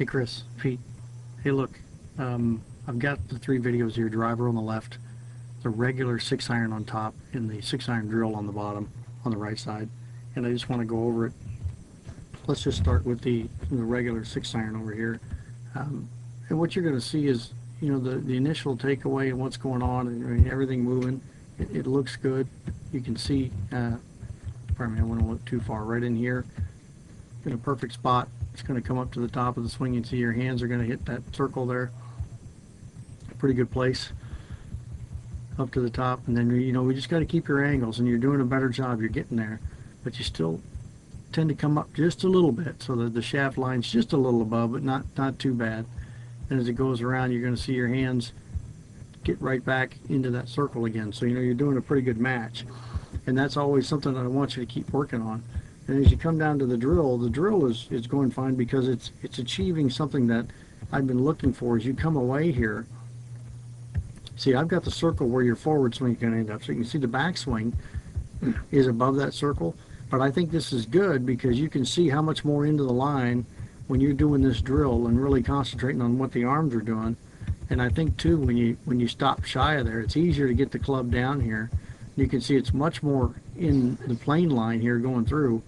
Hey Chris, Pete. Hey look, I've got the three videos here, driver on the left, the regular 6-iron on top, and the 6-iron drill on the bottom, on the right side. And I just want to go over it. Let's just start with the regular 6-iron over here. And what you're going to see is, the initial takeaway and what's going on, and everything moving. It looks good. You can see, pardon me, I wouldn't look too far. Right in here, in a perfect spot. It's going to come up to the top of the swing. You can see your hands are going to hit that circle there. Pretty good place up to the top. And then, we just got to keep your angles, and you're doing a better job. You're getting there, but you still tend to come up just a little bit so that the shaft line's just a little above, but not too bad. And as it goes around, you're going to see your hands get right back into that circle again. So you're doing a pretty good match, and that's always something that I want you to keep working on. And as you come down to the drill is going fine, because it's achieving something that I've been looking for. As you come away here, see, I've got the circle where your forward swing is going to end up, so you can see the backswing is above that circle. But I think this is good because you can see how much more into the line when you're doing this drill and really concentrating on what the arms are doing. And I think too, when you stop shy of there, it's easier to get the club down here. You can see it's much more in the plane line here, going through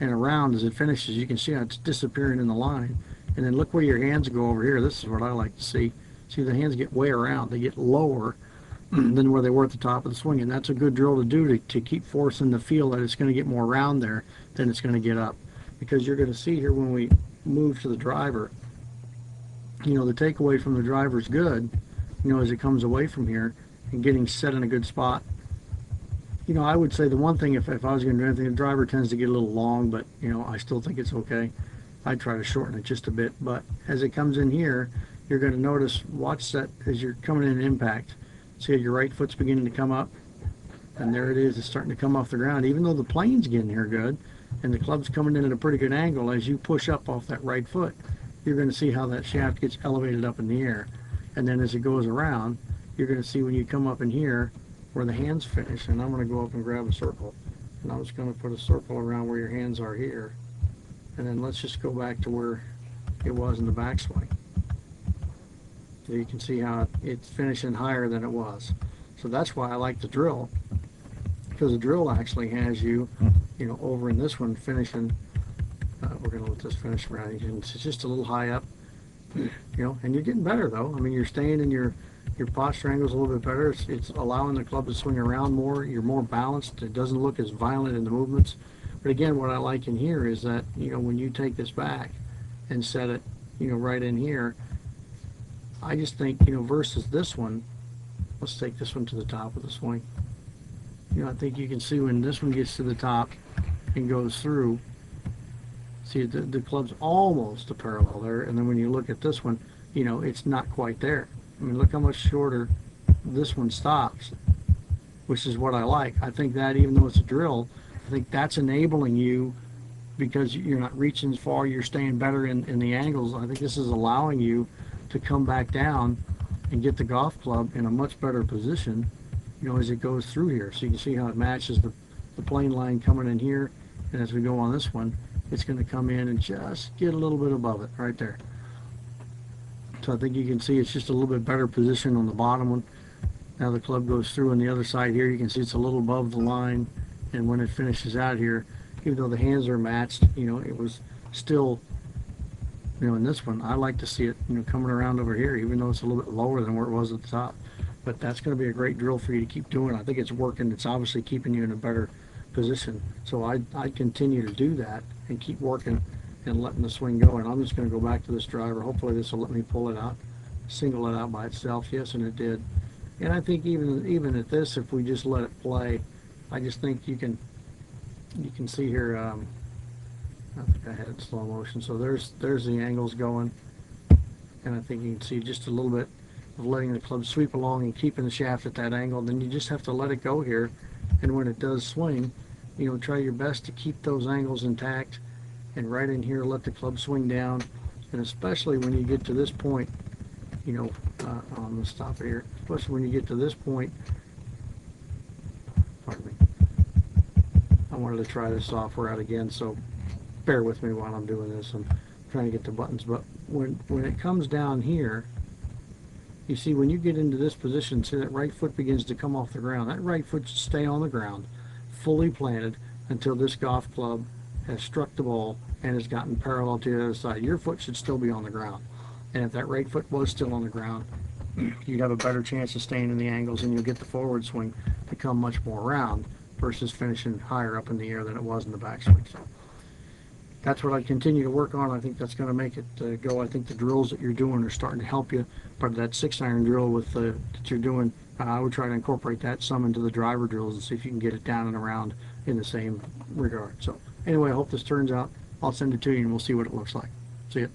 and around. As it finishes, you can see how it's disappearing in the line. And then look where your hands go over here. This is what I like to see. See, the hands get way around. They get lower than where they were at the top of the swing. And that's a good drill to do to keep forcing the feel that it's going to get more round there than it's going to get up. Because you're going to see here when we move to the driver, the takeaway from the driver is good, as it comes away from here and getting set in a good spot. I would say the one thing, if I was going to do anything, the driver tends to get a little long, but, I still think it's okay. I'd try to shorten it just a bit. But as it comes in here, you're going to notice, watch that as you're coming in impact. See how your right foot's beginning to come up? And there it is. It's starting to come off the ground. Even though the plane's getting here good and the club's coming in at a pretty good angle, as you push up off that right foot, you're going to see how that shaft gets elevated up in the air. And then as it goes around, you're going to see when you come up in here where the hands finish. And I'm going to go up and grab a circle. And I'm just going to put a circle around where your hands are here. And then let's just go back to where it was in the backswing. So you can see how it's finishing higher than it was. So that's why I like the drill, because the drill actually has you, over in this one finishing. We're going to let this finish around. It's just a little high up, and you're getting better though. I mean, you're staying in your posture angle's a little bit better. It's allowing the club to swing around more. You're more balanced. It doesn't look as violent in the movements. But again, what I like in here is that, when you take this back and set it, right in here, I just think, versus this one, let's take this one to the top of the swing. I think you can see when this one gets to the top and goes through, see the club's almost a parallel there. And then when you look at this one, it's not quite there. I mean, look how much shorter this one stops, which is what I like. I think that even though it's a drill, I think that's enabling you, because you're not reaching as far, you're staying better in the angles. I think this is allowing you to come back down and get the golf club in a much better position, as it goes through here. So you can see how it matches the plane line coming in here, and as we go on this one, it's going to come in and just get a little bit above it right there. So I think you can see it's just a little bit better position on the bottom one. Now the club goes through on the other side here. You can see it's a little above the line, and when it finishes out here, even though the hands are matched, it was still, in this one, I like to see it, coming around over here, even though it's a little bit lower than where it was at the top. But that's going to be a great drill for you to keep doing. I think it's working. It's obviously keeping you in a better position. So I'd continue to do that and keep working and letting the swing go. And I'm just going to go back to this driver. Hopefully this will let me pull it out, single it out by itself. Yes, and it did. And I think even at this, if we just let it play, I just think you can see here, I think I had it in slow motion. So there's the angles going, and I think you can see just a little bit of letting the club sweep along and keeping the shaft at that angle. Then you just have to let it go here, and when it does swing, try your best to keep those angles intact, and right in here let the club swing down. And especially when you get to this point, I'm going to stop it here, especially when you get to this point, pardon me, I wanted to try this software out again, so bear with me while I'm doing this. I'm trying to get the buttons, but when it comes down here, you see when you get into this position, see that right foot begins to come off the ground. That right foot should stay on the ground, fully planted, until this golf club has struck the ball and has gotten parallel to the other side. Your foot should still be on the ground. And if that right foot was still on the ground, you'd have a better chance of staying in the angles, and you'll get the forward swing to come much more round versus finishing higher up in the air than it was in the backswing. So that's what I continue to work on. I think that's going to make it go. I think the drills that you're doing are starting to help you. But that 6-iron drill that you're doing, I would try to incorporate that some into the driver drills and see if you can get it down and around in the same regard. So anyway, I hope this turns out. I'll send it to you and we'll see what it looks like. See ya.